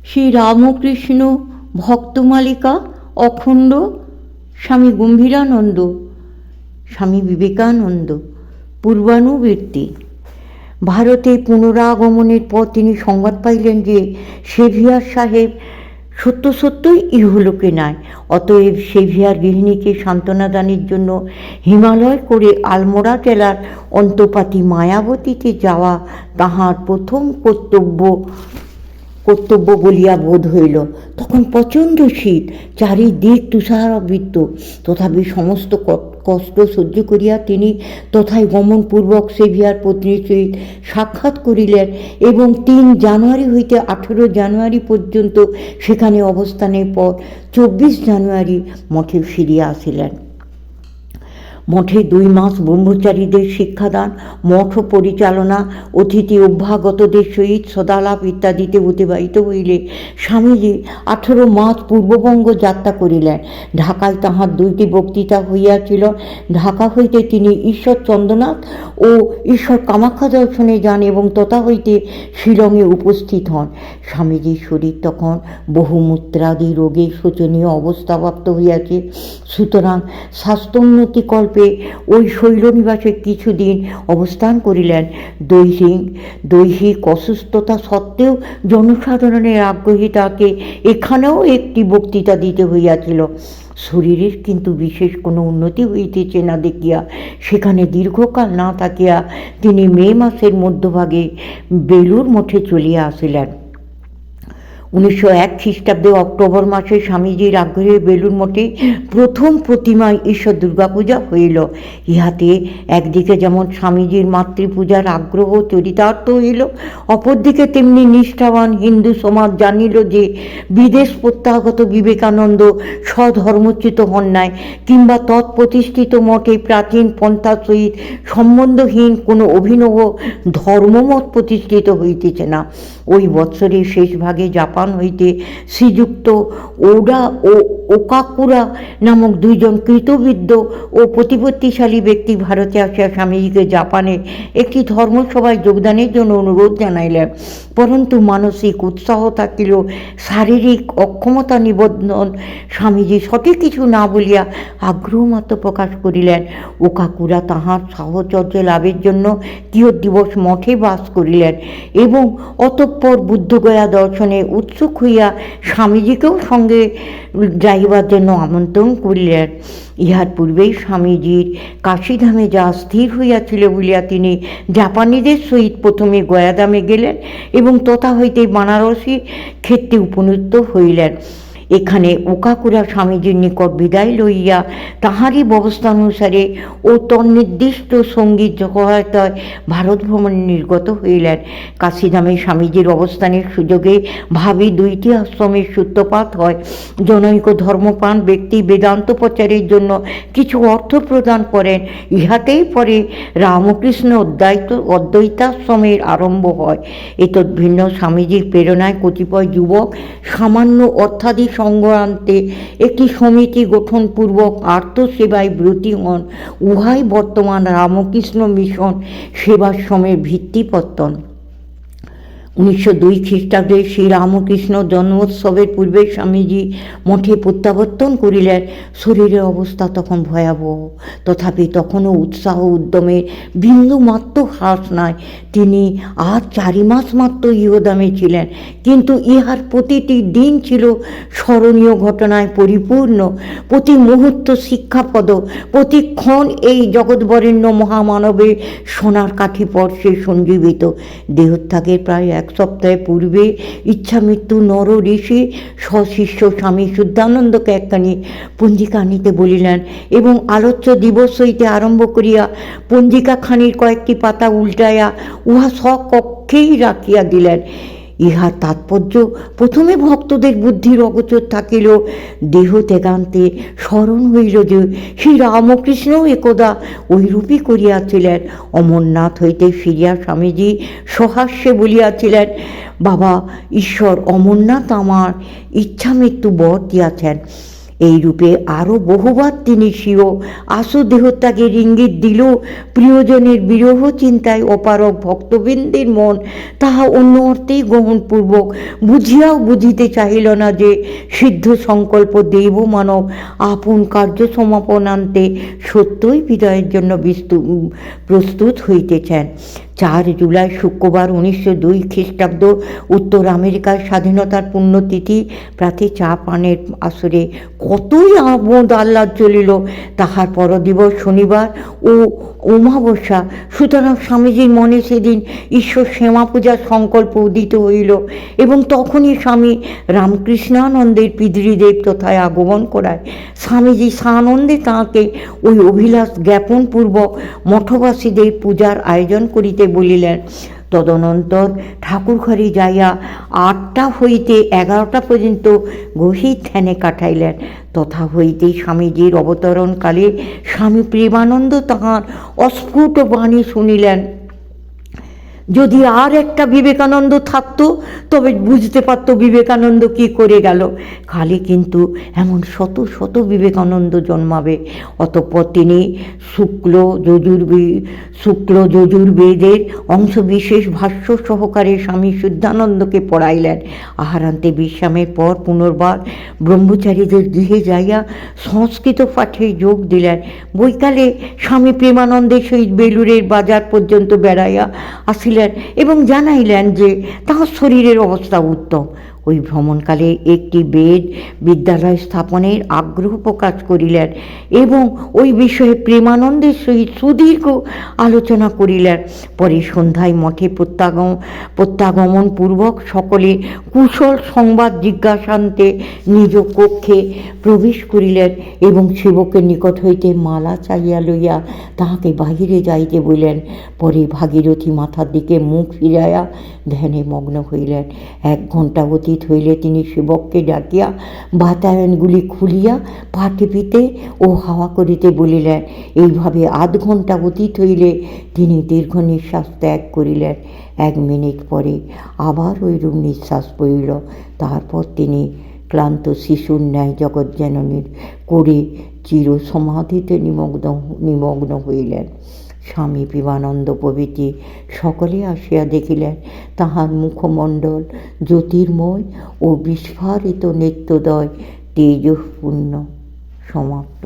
শ্রী রামকৃষ্ণ ভক্তমালিকা অখণ্ড, স্বামী গম্ভীরানন্দ, স্বামী বিবেকানন্দ। পূর্বানুবৃত্তি। ভারতে পুনরাগমনের পর তিনি সংবাদ পাইলেন যে সেভিয়ার সাহেব সত্য সত্যই ইহলোকে নাই। অতএব সেভিয়ার গৃহিণীকে সান্ত্বনা দানের জন্য হিমালয় করে আলমোড়া জেলার অন্তপাতি মায়াবতীতে যাওয়া তাহার প্রথম কর্তব্য বলিয়া বোধ হইল। তখন প্রচণ্ড শীত, চারিদিক তুষারাবৃত। তথাপি সমস্ত কষ্ট সহ্য করিয়া তিনি তথায় গমনপূর্বক সেভিয়ার পত্নীর সহিত সাক্ষাৎ করিলেন এবং 3 জানুয়ারি হইতে 18 জানুয়ারি পর্যন্ত সেখানে অবস্থানের পর 24 জানুয়ারি মঠে ফিরিয়া আসিলেন। মঠে 2 মাস ব্রহ্মচারীদের শিক্ষাদান, মঠ পরিচালনা, অতিথি অভ্যাগতদের সহিত সদালাপ ইত্যাদিতে অতিবাহিত হইলে স্বামীজি 18 মাস পূর্ববঙ্গ যাত্রা করিলেন। ঢাকায় তাহার 2টি বক্তৃতা হইয়াছিল। ঢাকা হইতে তিনি ঈশ্বর চন্দ্রনাথ ও ঈশ্বর কামাখ্যা দর্শনে যান এবং তথা হইতে শিলংয়ে উপস্থিত হন। স্বামীজির শরীর তখন বহুমূত্রাদি রোগে শোচনীয় অবস্থাপ্রাপ্ত হইয়াছে। সুতরাং স্বাস্থ্যোন্নতিকল্পে ওই শৈলনিবাসে কিছুদিন অবস্থান করিলেন। দৈহিক অসুস্থতা সত্ত্বেও জনসাধারণের আগ্রহে তাকে এখানেও একটি বক্তৃতা দিতে হইয়াছিল। শরীরের কিন্তু বিশেষ কোনো উন্নতি হইতেছে না দেখিয়া সেখানে দীর্ঘকাল না থাকিয়া তিনি মে মাসের মধ্যভাগে বেলুর মঠে চলিয়া আসিলেন। 1901 খ্রিস্টাব্দে অক্টোবর মাসে স্বামীজির আগ্রহে বেলুর মঠে প্রথম প্রতিমায় ঈশ্বর দুর্গাপূজা হইল। ইহাতে একদিকে যেমন স্বামীজির মাতৃপূজার আগ্রহ চরিতার্থ হইল, অপরদিকে তেমনি নিষ্ঠাবান হিন্দু সমাজ জানিল যে বিদেশ প্রত্যাগত বিবেকানন্দ স্বধর্মচ্যুত হন নাই, কিংবা তৎপ্রতিষ্ঠিত মঠে প্রাচীন পন্থার সহিত সম্বন্ধহীন কোনো অভিনব ধর্মমত প্রতিষ্ঠিত হইতেছে না। ওই বৎসরের শেষ ভাগে জাপান হইতে শ্রীযুক্ত ওডা ও ওকাকুরা নামক 2 জন কৃতবিদ্য ও প্রতিপত্তিশালী ব্যক্তি ভারতে আসিয়া স্বামীজিকে জাপানে একটি ধর্মসভায় যোগদানের জন্য অনুরোধ জানাইলেন। পরন্তু মানসিক উৎসাহ থাকিলেও শারীরিক অক্ষমতা নিবন্ধন স্বামীজি সঠিক কিছু না বলিয়া আগ্রহ মাত্র প্রকাশ করিলেন। ওকাকুরা তাহার সাহচর্য লাভের জন্য কিয়ৎ মঠে বাস করিলেন এবং অতঃপর বুদ্ধগয়া দর্শনে উৎসুক হইয়া স্বামীজিকেও সঙ্গে যাইবার জন্য আমন্ত্রণ করিলেন। ইহার পূর্বেই স্বামীজির কাশীধামে যা স্থির হইয়াছিল বলিয়া তিনি জাপানিদের সহিত প্রথমে গয়াধামে গেলেন এবং তথা হইতে বানারসি ক্ষেত্রে উপনীত হইলেন। এখানে ওকাকুরা স্বামীজির নিকট বিদায় লইয়া তাহারই ব্যবস্থা অনুসারে ও তন্নির্দিষ্ট সঙ্গীত সহায়তায় ভারত ভ্রমণে নির্গত হইলেন। কাশীধামে স্বামীজির অবস্থানের সুযোগে ভাবী 2টি আশ্রমের সূত্রপাত হয়। জনৈক ধর্মপ্রাণ ব্যক্তি বেদান্ত প্রচারের জন্য কিছু অর্থ প্রদান করেন। ইহাতেই পরে রামকৃষ্ণ অদ্বৈতাশ্রমের আরম্ভ হয়। এতদ ভিন্ন স্বামীজির প্রেরণায় কতিপয় যুবক সামান্য অর্থাদি সংগ্রান্তে একটি সমিতি গঠনপূর্বক আর্তসেবায় ব্রতী হন। উহাই বর্তমান রামকৃষ্ণ মিশন সেবাশ্রমের ভিত্তিপত্তন। 1902 খ্রিস্টাব্দে শ্রীরামকৃষ্ণ জন্মোৎসবের পূর্বে স্বামীজি মঠে প্রত্যাবর্তন করিলেন। শরীরের অবস্থা তখন ভয়াবহ, তথাপি তখনও উৎসাহ উদ্যমের বিন্দুমাত্র হ্রাস নাই। তিনি আর 4 মাস মাত্র ইহধামে ছিলেন, কিন্তু ইহার প্রতিটি দিন ছিল স্মরণীয় ঘটনায় পরিপূর্ণ। প্রতি মুহূর্ত শিক্ষাপদ, প্রতিক্ষণ এই জগৎবরেণ্য মহামানবের সোনার কাঠিপর্শে সঞ্জীবিত। দেহত্যাগের প্রায় 1 সপ্তাহ পূর্বে ইচ্ছামৃত্যু নর ঋষি সশিষ্য স্বামী শুদ্ধানন্দকে একখানি পঞ্জিকা আনিতে বলিলেন এবং আলোচ্য দিবস হইতে আরম্ভ করিয়া পঞ্জিকাখানির কয়েকটি পাতা উল্টাইয়া উহা স্বকক্ষেই রাখিয়া দিলেন। ইহার তাৎপর্য প্রথমে ভক্তদের বুদ্ধির অগোচর থাকিলেও দেহ ত্যাগান্তে স্মরণ হইল যে শ্রী রামকৃষ্ণও একদা ঐরূপই করিয়াছিলেন। অমরনাথ হইতে ফিরিয়া স্বামীজি সহাস্যে বলিয়াছিলেন, বাবা, ঈশ্বর অমরনাথ আমার ইচ্ছা মৃত্যু বর দিয়াছেন। এই রূপে আরও বহুবার তিনি স্বীয় আশু দেহত্যাগের ইঙ্গিত দিলেও প্রিয়জনের বিরহ চিন্তায় অপারগ ভক্তবৃন্দের মন তাহা অন্য অর্থেই গ্রহণপূর্বক বুঝিয়াও বুঝিতে চাহিল না যে সিদ্ধ সংকল্প দেব মানব আপন কার্য সমাপনান্তে সত্যই বিদায়ের জন্য প্রস্তুত হইতেছেন। 4 জুলাই শুক্রবার 1902 খ্রিস্টাব্দ উত্তর আমেরিকার স্বাধীনতার পুণ্যতিথি প্রাতে চা পানের আসরে কতই আমোদ আহ্লাদ চলিল। তাহার পরদিবস শনিবার ও অমাবস্যা, সুতরাং স্বামীজির মনে সেদিন ঈশ্বর শ্যামা পূজার সংকল্প উদিত হইল এবং তখনই স্বামী রামকৃষ্ণানন্দের পিতৃদেব তথায় আগমন করায় স্বামীজি সানন্দে তাঁকে ওই অভিলাষ জ্ঞাপনপূর্বক মঠবাসীদের পূজার আয়োজন করিতে বলিলেন। তদনন্তর ঠাকুরঘরে যাইয়া 8টা হইতে 11টা পর্যন্ত গভীর ধ্যানে কাটাইলেন। তথা হইতেই স্বামীজির অবতরণকালে স্বামী প্রেমানন্দ তাঁহার অস্ফুট বাণী শুনিলেন। যদি আর একটা বিবেকানন্দ থাকতো তবে বুঝতে পারতো বিবেকানন্দ কি করে গেল। খালি কিন্তু এমন শত শত বিবেকানন্দ জন্মাবে। অতঃপর তিনি শুক্ল যজুর্বেদের অংশবিশেষ ভাষ্য সহকারে স্বামী শুদ্ধানন্দকে পড়াইলেন। আহারান্তে বিশ্রামের পর পুনর্বার ব্রহ্মচারীদের গৃহে যাইয়া সংস্কৃত পাঠে যোগ দিলেন। বৈকালে স্বামী প্রেমানন্দের সহিত বেলুড়ের বাজার পর্যন্ত বেড়াইয়া আসিলেন এবং জানাইলেন যে তাঁর শরীরের অবস্থা উত্তম। ওই ভ্রমণকালে একটি বিদ্যালয় স্থাপনের আগ্রহ প্রকাশ করিলেন এবং ওই বিষয়ে প্রেমানন্দের সহিত সুদীর্ঘ আলোচনা করিলেন। পরে সন্ধ্যায় মঠে প্রত্যাগমন পূর্বক সকলে কুশল সংবাদ জিজ্ঞাসান্তে নিজ কক্ষে প্রবেশ করিলেন এবং সেবকের নিকট হইতে মালা চাহিয়া লইয়া তাহাকে বাহিরে যাইতে বলিলেন। পরে ভাগীরথী মাথার দিকে মুখ ফিরাইয়া ধ্যানে মগ্ন হইলেন। 1 ঘণ্টা অতীত হইলে তিনি সেবককে ডাকিয়া বাতায়নগুলি খুলিয়া পা টিপিতে ও হাওয়া করিতে বলিলেন। এইভাবে 1/2 ঘণ্টা অতীত হইলে তিনি দীর্ঘ নিঃশ্বাস ত্যাগ করিলেন। 1 মিনিট পরে আবার ওইরূপ নিঃশ্বাস পড়িল। তারপর তিনি ক্লান্ত শিশুর ন্যায় জগজ্জননীর করে চির সমাধিতে নিমগ্ন হইলেন। স্বামী বিবেকানন্দ প্রভৃতি সকলে আসিয়া দেখিলেন তাহার মুখমণ্ডল জ্যোতির্ময় ও বিস্ফারিত নেত্রদ্বয় তেজঃপূর্ণ। সমাপ্ত।